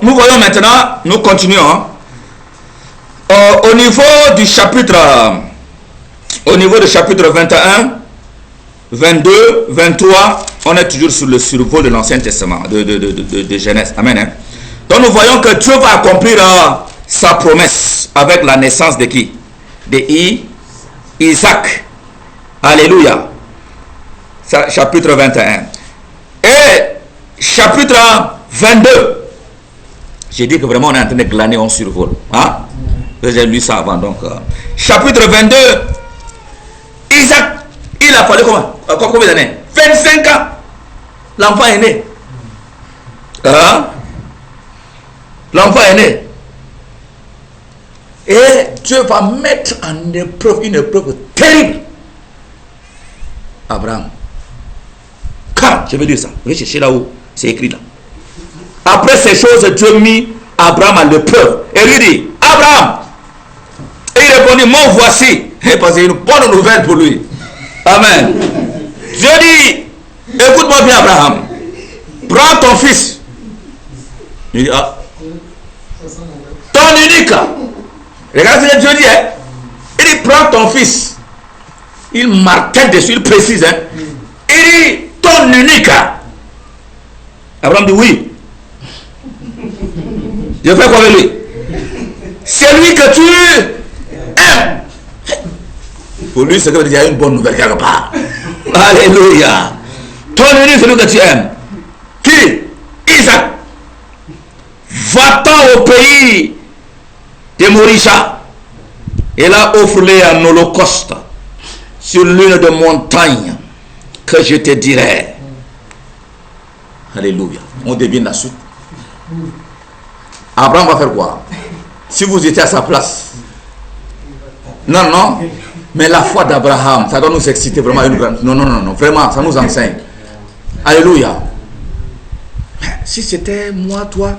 nous voyons maintenant, nous continuons. Hein. Au niveau du chapitre 21, 22, 23, on est toujours sur le survol de l'Ancien Testament, de Genèse. Amen. Hein. Donc nous voyons que Dieu va accomplir sa promesse avec la naissance de qui? De Isaac. Alléluia. Chapitre 21. Et chapitre 22. J'ai dit que vraiment on est en train de glaner, on survole. Hein? J'ai lu ça avant. Donc, chapitre 22. Isaac, il a fallu combien d'années? 25 ans. L'enfant est né. Hein? L'enfant est né. Et Dieu va mettre en épreuve, une épreuve terrible. Abraham. Car, je vais dire ça. Vous allez chercher là où c'est écrit là. Après ces choses, Dieu mit Abraham à l'épreuve. Et lui dit, Abraham. Et il répondit, moi voici. Et parce qu'il y a une bonne nouvelle pour lui. Amen. Dieu dit, écoute-moi bien Abraham. Prends ton fils. Il dit, ah. Ton unique. Regarde ce que Dieu dit. Hein? Il dit, prends ton fils. Il marquait dessus, il précise. Hein? Il dit, ton unique. Abraham dit, oui. Je fais quoi avec lui? C'est lui que tu aimes. Pour lui, c'est qu'il y a une bonne nouvelle quelque part. Alléluia. Ton unique, c'est lui que tu aimes. Qui? Isaac. Va-t'en au pays de Morisha. Et là, offre-les un holocauste sur l'une des montagnes que je te dirai. Alléluia. On devine la suite. Abraham va faire quoi? Si vous étiez à sa place. Non, non. Mais la foi d'Abraham, ça doit nous exciter vraiment. Non. Vraiment, ça nous enseigne. Alléluia. Si c'était moi, toi.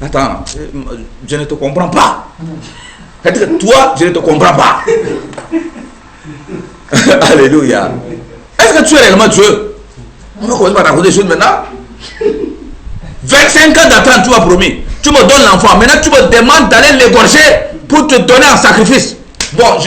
Attends, je ne te comprends pas. Toi, je ne te comprends pas. Alléluia. Est-ce que tu es réellement Dieu? On va commencer par raconter des choses maintenant. 25 ans d'attente, tu m'as promis. Tu me donnes l'enfant. Maintenant, tu me demandes d'aller l'égorger pour te donner en sacrifice. Bon,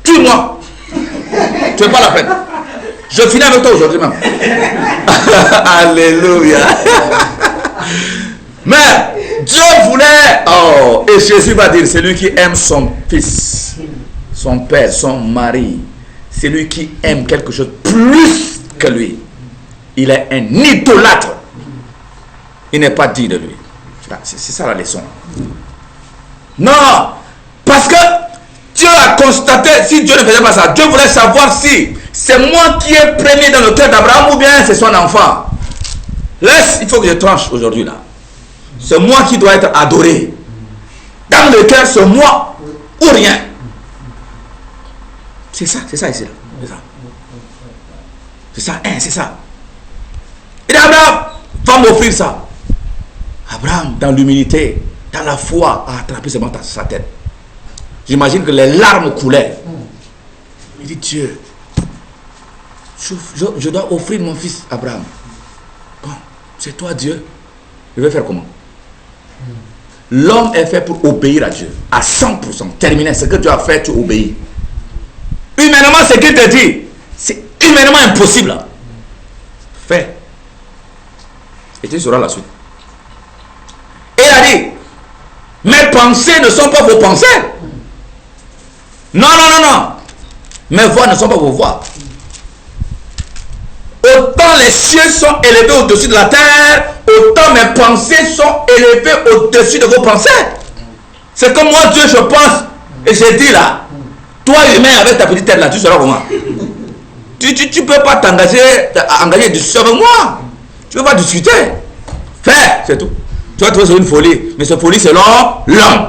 tue-moi. Tu n'es pas la peine. Je finis avec toi aujourd'hui même. Alléluia. Mais Dieu voulait. Oh, et Jésus va dire, celui qui aime son fils, son père, son mari, c'est lui qui aime quelque chose plus que lui. Il est un idolâtre. Il n'est pas digne de lui. C'est ça la leçon. Non, parce que Dieu a constaté, si Dieu ne faisait pas ça, Dieu voulait savoir si c'est moi qui ai premier dans le cœur d'Abraham ou bien c'est son enfant. Laisse, il faut que je tranche aujourd'hui là. C'est moi qui dois être adoré. Dans le cœur, c'est moi ou rien. C'est ça ici là. C'est ça, c'est ça. Et Abraham va m'offrir ça. Abraham, dans l'humilité, dans la foi, a attrapé seulement sa tête. J'imagine que les larmes coulaient. Il dit, Dieu, je dois offrir mon fils Abraham. Bon, c'est toi Dieu. Je vais faire comment? L'homme est fait pour obéir à Dieu. À 100%. Terminé. Ce que Dieu a fait, tu obéis. Humainement, ce qu'il te dit, c'est humainement impossible. Fais. Et tu sauras la suite. Et il a dit, mes pensées ne sont pas vos pensées. Non. Mes voix ne sont pas vos voix. Autant les cieux sont élevés au-dessus de la terre, autant mes pensées sont élevées au-dessus de vos pensées. C'est comme moi, Dieu, je pense, et j'ai dit là, toi humain avec ta petite tête là, tu seras comment? Tu ne peux pas t'engager à engager du discussion avec moi. Tu ne peux pas discuter. Fais, c'est tout. Tu vas trouver c'est une folie, mais cette folie selon l'homme.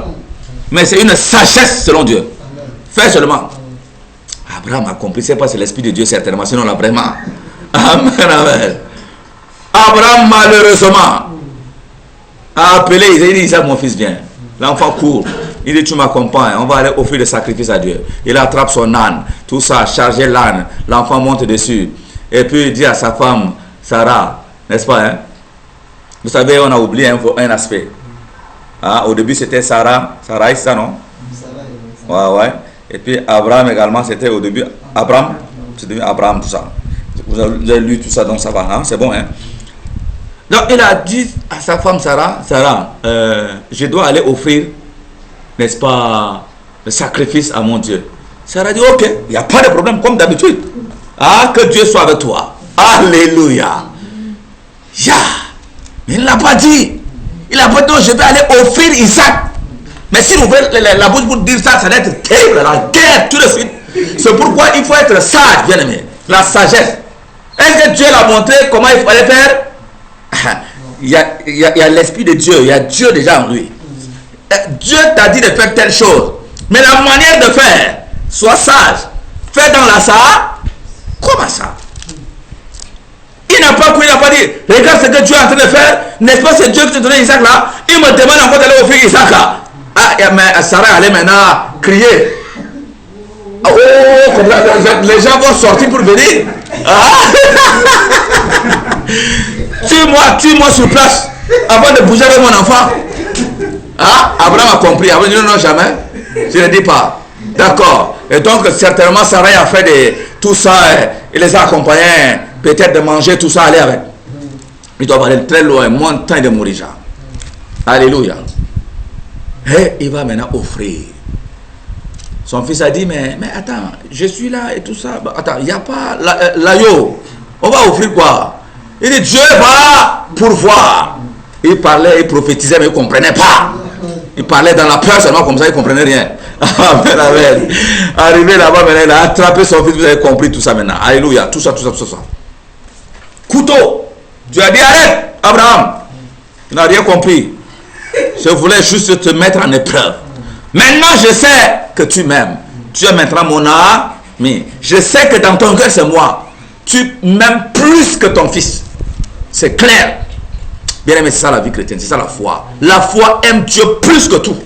Mais c'est une sagesse selon Dieu. Fais seulement. Abraham a compris, c'est pas c'est l'esprit de Dieu certainement, sinon là vraiment. Amen, amen. Abraham malheureusement a appelé, il a dit, Isaac mon fils vient. L'enfant court. Il dit, tu m'accompagnes, on va aller offrir des sacrifices à Dieu. Il attrape son âne, tout ça, charger l'âne. L'enfant monte dessus. Et puis il dit à sa femme, Sarah, n'est-ce pas, hein? Vous savez, on a oublié un aspect. Hein, au début, c'était Sarah. Sarah, c'est ça, non? Ouais. Et puis Abraham également, c'était au début Abraham. C'est devenu Abraham, tout ça. Vous avez lu tout ça, donc ça va, hein? C'est bon, hein? Donc il a dit à sa femme Sarah, je dois aller offrir, n'est-ce pas, le sacrifice à mon Dieu. Sarah dit, ok, il n'y a pas de problème, comme d'habitude. Ah, que Dieu soit avec toi. Alléluia. Mais il ne l'a pas dit. Il a pas dit, je vais aller offrir Isaac. Mais si vous ouvrez la bouche pour dire ça, ça va être terrible, la guerre, tout de suite. C'est pourquoi il faut être sage, bien aimé. La sagesse. Est-ce que Dieu l'a montré comment il fallait faire? Il y a l'Esprit de Dieu, il y a Dieu déjà en lui. Dieu t'a dit de faire telle chose. Mais la manière de faire, sois sage. Fais dans la ça. Comment ça? Il n'a pas dit, regarde ce que Dieu est en train de faire. N'est-ce pas, c'est Dieu qui te donne Isaac là? Il me demande encore d'aller offrir Isaac là. Ah, mais Sarah allait maintenant crier. Oh, les gens vont sortir pour venir. Ah. Tue-moi sur place avant de bouger avec mon enfant. Ah, Abraham a compris. Abraham dit non, jamais. Je ne dis pas. D'accord. Et donc, certainement, Sarah a fait tout ça. Il les a accompagnés. Peut-être de manger tout ça, aller avec. Ils doivent aller très loin. Moins de temps de mourir. Déjà. Alléluia. Et il va maintenant offrir. Son fils a dit, mais attends, je suis là et tout ça. Attends, il n'y a pas l'agneau. On va offrir quoi? Il dit, Dieu va pourvoir. Il parlait, il prophétisait, mais il ne comprenait pas. Il parlait dans la peur seulement, comme ça, il ne comprenait rien. Amen, amen. Arrivé là-bas, maintenant, il a attrapé son fils, vous avez compris tout ça maintenant. Alléluia, tout ça. Couteau. Dieu a dit, arrête, Abraham. Tu n'as rien compris. Je voulais juste te mettre en épreuve. Maintenant, je sais que tu m'aimes. Tu es maintenant mon ami. Je sais que dans ton cœur, c'est moi. Tu m'aimes plus que ton fils. C'est clair. Bien aimé, c'est ça la vie chrétienne, c'est ça la foi. La foi aime Dieu plus que tout.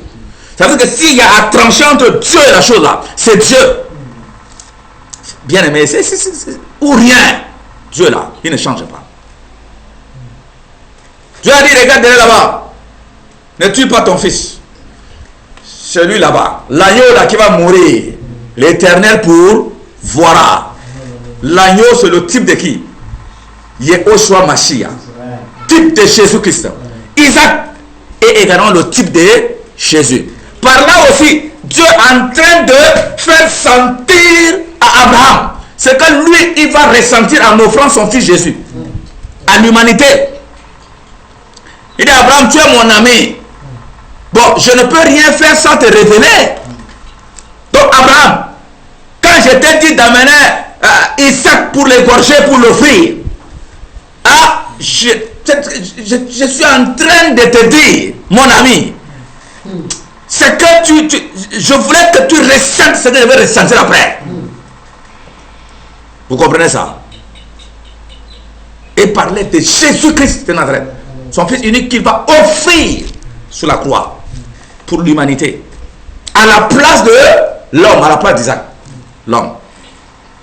Ça veut dire que s'il y a à trancher entre Dieu et la chose là, c'est Dieu. Bien aimé, c'est ou rien. Dieu là, il ne change pas. Dieu a dit, regarde là-bas. Ne tue pas ton fils. Celui là-bas. L'agneau là qui va mourir. L'Éternel pour voilà. L'agneau c'est le type de qui? Yehoshua Mashiach. Type de Jésus-Christ. Isaac est également le type de Jésus. Par là aussi, Dieu est en train de faire sentir à Abraham ce que lui, il va ressentir en offrant son fils Jésus à l'humanité. Il dit, Abraham, tu es mon ami. Bon, je ne peux rien faire sans te révéler. Donc, Abraham, quand je t'ai dit d'amener Isaac pour l'égorger, pour l'offrir, je suis en train de te dire, mon ami, c'est que je voulais que tu ressentes ce que je vais ressentir après. Vous comprenez ça? Et parler de Jésus-Christ de Nazareth, son fils unique qu'il va offrir sur la croix pour l'humanité, à la place de l'homme, à la place d'Isaac. L'homme.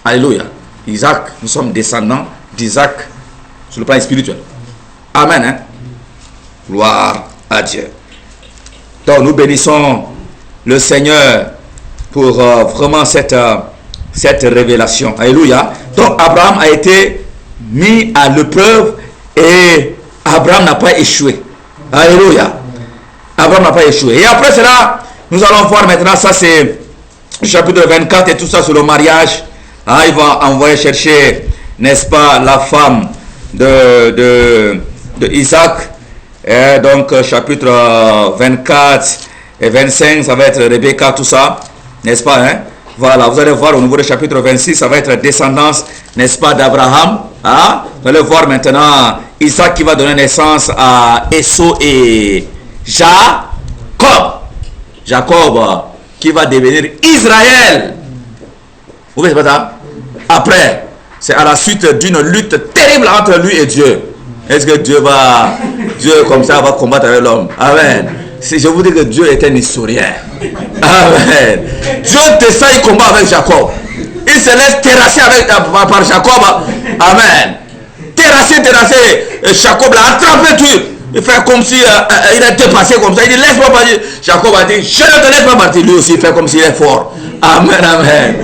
Alléluia. Isaac, nous sommes descendants d'Isaac sur le plan spirituel. Amen. Hein? Gloire à Dieu. Donc nous bénissons le Seigneur pour vraiment cette révélation. Alléluia. Donc Abraham a été mis à l'épreuve et Abraham n'a pas échoué. Alléluia. Abraham n'a pas échoué. Et après cela, nous allons voir maintenant, ça c'est le chapitre 24 et tout ça sur le mariage. Ah, il va envoyer chercher, n'est-ce pas, la femme de Isaac. Et donc chapitre 24 et 25, ça va être Rebecca, tout ça, n'est-ce pas, hein? Voilà, vous allez voir au niveau du chapitre 26, ça va être descendance, n'est-ce pas, d'Abraham. Hein? Vous allez voir maintenant Isaac qui va donner naissance à Esau et Jacob. Jacob qui va devenir Israël. Vous voyez ça? Après, c'est à la suite d'une lutte terrible entre lui et Dieu. Est-ce que Dieu comme ça va combattre avec l'homme? Amen. Si je vous dis que Dieu est un historien. Amen. Dieu descend, il combat avec Jacob. Il se laisse terrasser par Jacob. Amen. Terrasser. Jacob l'a attrapé tout. Il fait comme si il était passé comme ça. Il dit laisse-moi partir. Jacob a dit je ne te laisse pas partir. Lui aussi il fait comme s'il est fort. Amen, amen.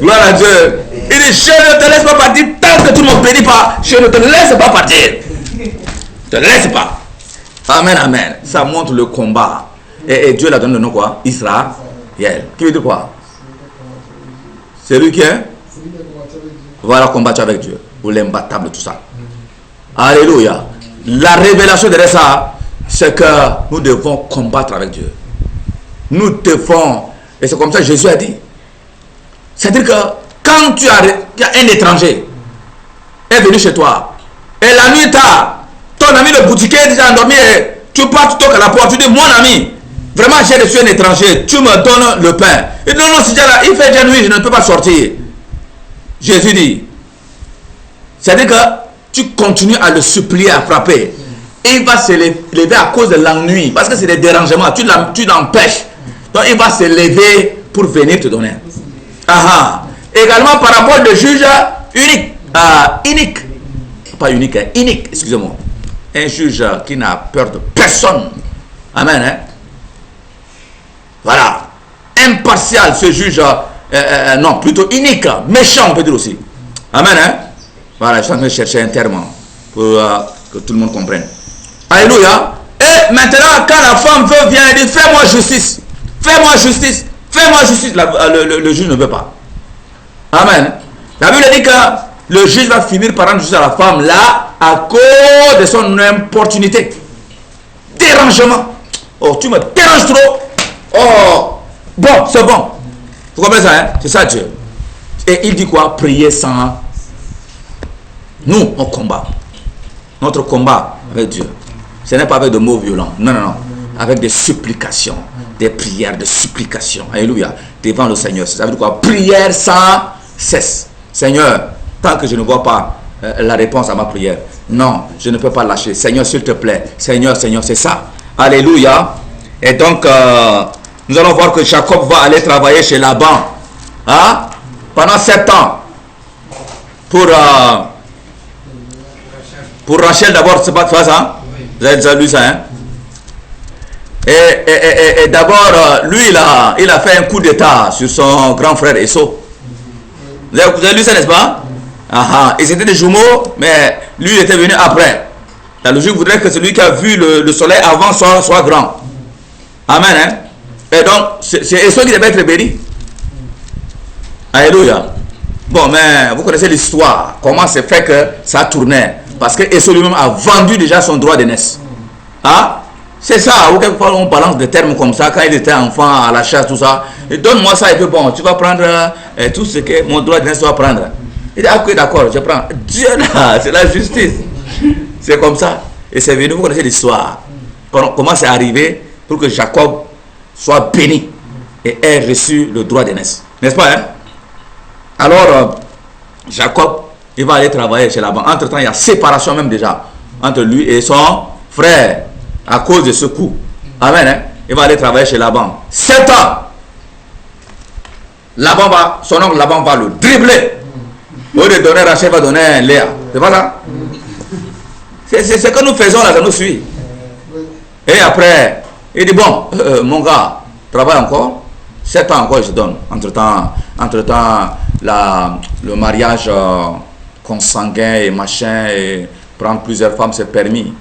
Gloire à Dieu. Il dit je ne te laisse pas partir tant que tu ne me bénis pas. Je ne te laisse pas partir. Je ne te laisse pas. Amen, amen. Ça montre le combat. Et Dieu l'a donné le nom quoi? Israël. Qui veut dire quoi? C'est lui qui est? Voilà, combattu avec Dieu. Ou l'imbattable, tout ça. Alléluia. La révélation de ça, c'est que nous devons combattre avec Dieu. Nous devons, et c'est comme ça que Jésus a dit. C'est-à-dire que quand tu as un étranger est venu chez toi, et la nuit tard, ton ami le boutiquier est déjà endormi, et tu pars, tu toques à la porte, tu dis mon ami, vraiment j'ai reçu un étranger, tu me donnes le pain. Il dit non, non, c'est déjà là, il fait déjà nuit, je ne peux pas sortir. Jésus dit, c'est-à-dire que tu continues à le supplier, à frapper. Et il va se lever à cause de l'ennui. Parce que c'est des dérangements. Tu l'empêches. Donc il va se lever pour venir te donner. Aha. Également par rapport au juge unique. Unique. Pas unique, hein, unique, excusez-moi. Un juge qui n'a peur de personne. Amen. Hein? Voilà. Impartial, ce juge. Non, plutôt unique. Méchant, on peut dire aussi. Amen. Hein? Voilà, je suis en train de chercher un terme pour que tout le monde comprenne. Alléluia. Et maintenant, quand la femme vient et dit fais-moi justice, fais-moi justice, fais-moi justice, le juge ne veut pas. Amen. La Bible dit que le juge va finir par rendre justice à la femme là à cause de son importunité. Dérangement. Oh, tu me déranges trop. Oh, bon, c'est bon. Vous comprenez ça, hein? C'est ça Dieu. Et il dit quoi? Prier sans. Nous, on combat. Notre combat avec Dieu, ce n'est pas avec de mots violents. Non, non, non. Avec des supplications, des prières de supplication. Alléluia. Devant le Seigneur. Ça veut dire quoi? Prière sans cesse. Seigneur, tant que je ne vois pas la réponse à ma prière, non, je ne peux pas lâcher. Seigneur, s'il te plaît. Seigneur, Seigneur, c'est ça. Alléluia. Et donc, nous allons voir que Jacob va aller travailler chez Laban. Hein? Pendant 7 ans. Pour Rachel d'abord, c'est pas ça. Vous avez déjà lu ça, hein? Et d'abord, lui, il a fait un coup d'état sur son grand frère Esau. Vous avez lu ça, n'est-ce pas? Ils étaient des jumeaux, mais lui il était venu après. La logique voudrait que celui qui a vu le soleil avant soit grand. Amen, hein? Et donc, c'est Esau qui devait être béni. Alléluia. Bon, mais vous connaissez l'histoire. Comment c'est fait que ça tournait? Parce que Esau lui-même a vendu déjà son droit d'aînesse. Ah, c'est ça. Ou quelquefois on balance des termes comme ça quand il était enfant à la chasse, tout ça. Donne-moi ça et puis bon, tu vas prendre tout ce que mon droit d'aînesse doit prendre. Il dit, ah, ok, d'accord, je prends. Dieu là, c'est la justice. C'est comme ça. Et c'est venu, vous connaissez l'histoire. Comment c'est arrivé pour que Jacob soit béni et ait reçu le droit d'aînesse. N'est-ce pas, hein? Alors, Jacob, il va aller travailler chez Laban. Entre-temps, il y a séparation même déjà entre lui et son frère à cause de ce coup. Amen. Hein? Il va aller travailler chez Laban. 7 ans. Son oncle Laban va le dribbler. Au lieu de donner Rachel, il va donner Léa. C'est pas ça? C'est ce que nous faisons là, ça nous suit. Et après, il dit bon, mon gars, travaille encore. 7 ans encore, je donne. Entre-temps, le mariage consanguin et machin, et prendre plusieurs femmes, c'est permis.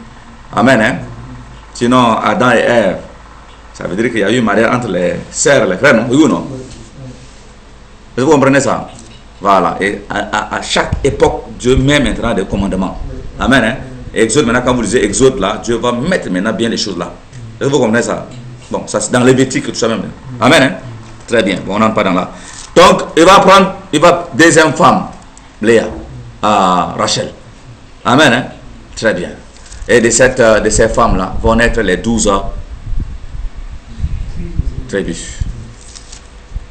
Amen, hein? Sinon, Adam et Ève, ça veut dire qu'il y a eu mariage entre les sœurs et les frères, non? Oui ou non? Est-ce que vous comprenez ça? Voilà. Et à chaque époque, Dieu met maintenant des commandements. Amen, hein? Exode, maintenant, quand vous lisez Exode, là, Dieu va mettre maintenant bien les choses là. Est-ce que vous comprenez ça? Bon, ça c'est dans Lévitique, tout ça même. Amen, hein? Très bien. Bon, on n'entre pas dans là. Donc, il va deuxième femme, Léa, Rachel. Amen, hein? Très bien. Et de ces femmes-là vont naître les 12 tribus.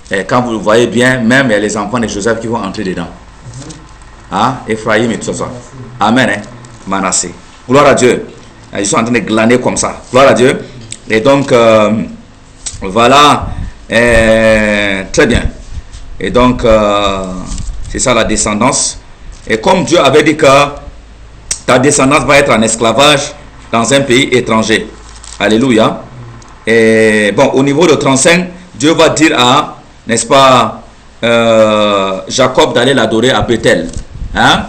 Et quand vous le voyez bien, même il y a les enfants de Joseph qui vont entrer dedans. Ephraïm et tout ça. Amen, hein? Manassé. Gloire à Dieu. Ils sont en train de glaner comme ça. Gloire à Dieu. Et donc, voilà. Très bien. Et donc, c'est ça la descendance. Et comme Dieu avait dit que ta descendance va être en esclavage, dans un pays étranger. Alléluia. Et bon, au niveau de 35, Dieu va dire à, n'est-ce pas, Jacob d'aller l'adorer à Bethel. Hein?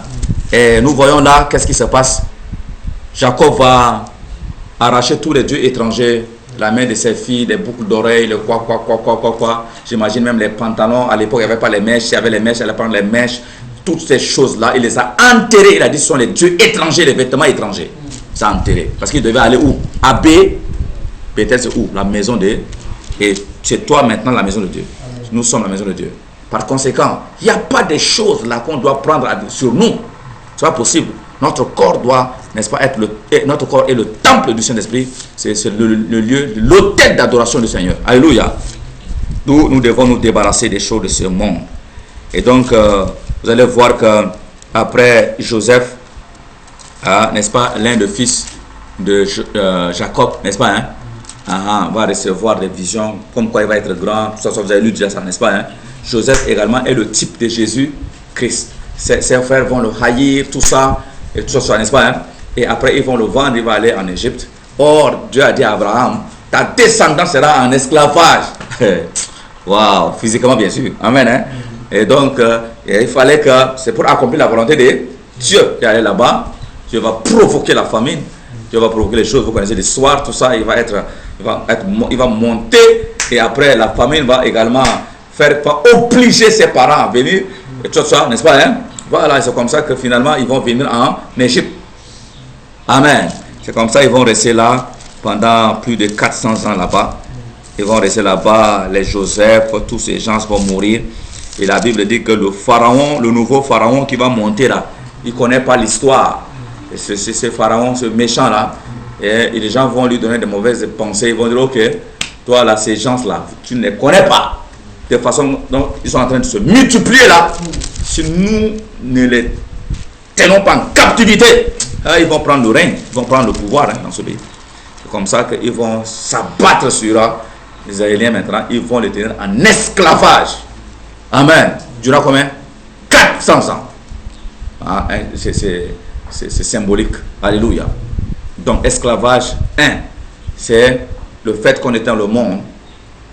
Et nous voyons là, qu'est-ce qui se passe? Jacob va arracher tous les dieux étrangers, la main de ses filles, des boucles d'oreilles, le quoi. J'imagine même les pantalons. À l'époque, il n'y avait pas les mèches. Il y avait les mèches, il allait prendre les mèches. Toutes ces choses-là, il les a enterrées. Il a dit, ce sont les dieux étrangers, les vêtements étrangers. Ça a enterré. Parce qu'il devait aller où? À Bethel, c'est où? La maison de... Et c'est toi maintenant la maison de Dieu. Nous sommes la maison de Dieu. Par conséquent, il n'y a pas de choses là qu'on doit prendre sur nous. Ce n'est pas possible. Notre corps doit, n'est-ce pas, être notre corps est le temple du Saint-Esprit. C'est le lieu, l'autel d'adoration du Seigneur. Alléluia. Nous devons nous débarrasser des choses de ce monde. Et donc, vous allez voir que après Joseph, n'est-ce pas, l'un des fils de Jacob, n'est-ce pas, va recevoir des visions, comme quoi il va être grand. Ça, vous avez lu déjà ça, n'est-ce pas, Joseph également est le type de Jésus-Christ. Ses frères vont le haïr, tout ça, et tout ça, n'est-ce pas, et après ils vont le vendre, il va aller en Égypte. Or, Dieu a dit à Abraham, ta descendance sera en esclavage. Waouh, physiquement bien sûr. Amen. Et donc, il fallait que, c'est pour accomplir la volonté de Dieu. Et aller là-bas, Dieu va provoquer la famine, Dieu va provoquer les choses, vous connaissez l'histoire, tout ça, il va monter, et après la famine va également va obliger ses parents à venir, et tout ça, n'est-ce pas, Voilà, c'est comme ça que finalement, ils vont venir en Égypte. Amen. C'est comme ça, ils vont rester là pendant plus de 400 ans là-bas. Ils vont rester là-bas, les Joseph, tous ces gens vont mourir. Et la Bible dit que le pharaon, le nouveau pharaon qui va monter là, il ne connaît pas l'histoire. C'est ce pharaon, ce méchant là, et les gens vont lui donner de mauvaises pensées. Ils vont dire, ok, toi là, ces gens là, tu ne les connais pas. De façon dont ils sont en train de se multiplier là. Si nous ne les tenons pas en captivité, ils vont prendre le règne, ils vont prendre le pouvoir dans ce pays. C'est comme ça qu'ils vont s'abattre sur les Israéliens maintenant. Ils vont les tenir en esclavage. Amen. Durant combien? 400 ans. C'est symbolique. Alléluia. Donc esclavage, c'est le fait qu'on est dans le monde,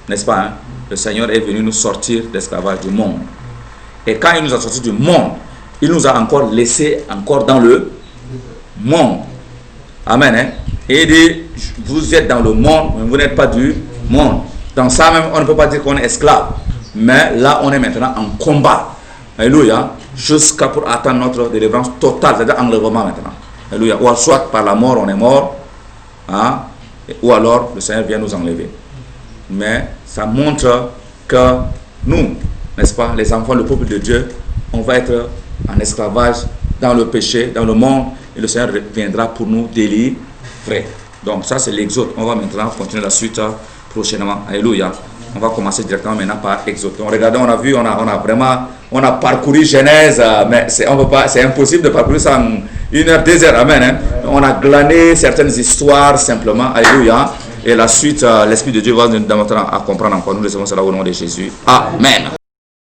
n'est-ce pas, le Seigneur est venu nous sortir de l'esclavage du monde. Et quand il nous a sortis du monde, il nous a encore laissé encore dans le monde. Amen. Et il dit, vous êtes dans le monde, mais vous n'êtes pas du monde. Dans ça même, on ne peut pas dire qu'on est esclave. Mais là, on est maintenant en combat. Alléluia. Jusqu'à pour atteindre notre délivrance totale, c'est-à-dire enlèvement maintenant. Alléluia. Ou soit par la mort, on est mort. Ou alors, le Seigneur vient nous enlever. Mais ça montre que nous, n'est-ce pas, les enfants, le peuple de Dieu, on va être en esclavage dans le péché, dans le monde, et le Seigneur viendra pour nous délivrer. Donc ça c'est l'Exode. On va maintenant continuer la suite prochainement. Alléluia. On va commencer directement maintenant par Exode. Donc regardez, on a vu, on a parcouru Genèse, mais c'est impossible de parcourir ça en 1 heure, 2 heures. Amen. On a glané certaines histoires simplement. Alléluia. Et la suite, l'Esprit de Dieu va nous mettre à comprendre encore. Nous laissons cela au nom de Jésus. Amen.